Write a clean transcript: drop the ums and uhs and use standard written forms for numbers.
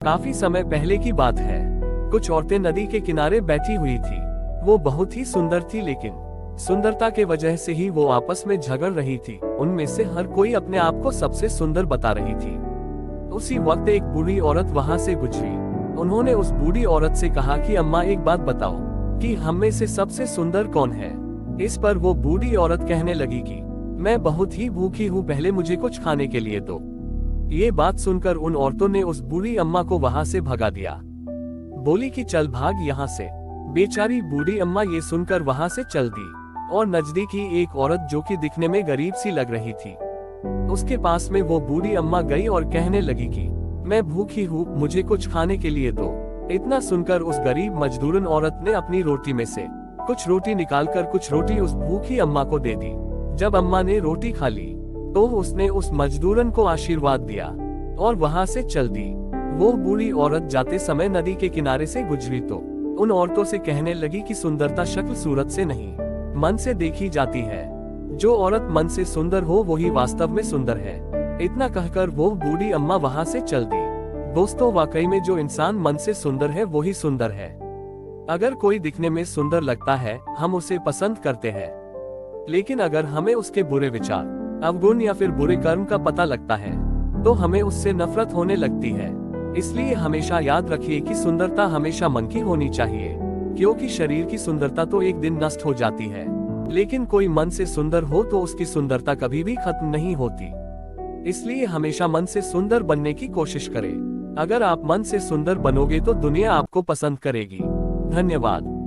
काफी समय पहले की बात है। कुछ औरतें नदी के किनारे बैठी हुई थी। वो बहुत ही सुंदर थी, लेकिन सुंदरता के वजह से ही वो आपस में झगड़ रही थी। उनमें से हर कोई अपने आप को सबसे सुंदर बता रही थी। उसी वक्त एक बूढ़ी औरत वहां से गुजरी। उन्होंने उस बूढ़ी औरत से कहा कि अम्मा, एक बात बताओ कि हम में से सबसे सुंदर कौन है। इस पर वो बूढ़ी औरत कहने लगी कि मैं बहुत ही भूखी हूँ, पहले मुझे कुछ खाने के लिए दो। ये बात सुनकर उन औरतों ने उस बूढ़ी अम्मा को वहां से भगा दिया। बोली कि चल भाग यहाँ से। बेचारी बूढ़ी अम्मा ये सुनकर वहां से चल दी और नजदीकी एक औरत जो कि दिखने में गरीब सी लग रही थी, उसके पास में वो बूढ़ी अम्मा गई और कहने लगी कि मैं भूखी हूँ, मुझे कुछ खाने के लिए दो। इतना सुनकर उस गरीब मजदूरन औरत ने अपनी रोटी में से कुछ रोटी निकालकर कुछ रोटी उस भूखी अम्मा को दे दी। जब अम्मा ने रोटी खा ली तो उसने उस मजदूरन को आशीर्वाद दिया और वहां से चल दी। वो बूढ़ी औरत जाते समय नदी के किनारे से गुजरी तो उन औरतों से कहने लगी कि सुंदरता शक्ल सूरत से नहीं, मन से देखी जाती है। जो औरत मन से सुंदर हो वही वास्तव में सुंदर है। इतना कहकर वो बूढ़ी अम्मा वहां से चल दी। दोस्तों, वाकई में जो इंसान मन से सुंदर है वही सुंदर है। अगर कोई दिखने में सुंदर लगता है, हम उसे पसंद करते हैं, लेकिन अगर हमें उसके बुरे विचार, अवगुण या फिर बुरे कर्म का पता लगता है तो हमें उससे नफरत होने लगती है। इसलिए हमेशा याद रखिए कि सुंदरता हमेशा मन की होनी चाहिए, क्योंकि शरीर की सुंदरता तो एक दिन नष्ट हो जाती है, लेकिन कोई मन से सुंदर हो तो उसकी सुंदरता कभी भी खत्म नहीं होती। इसलिए हमेशा मन से सुंदर बनने की कोशिश करें। अगर आप मन से सुंदर बनोगे तो दुनिया आपको पसंद करेगी। धन्यवाद।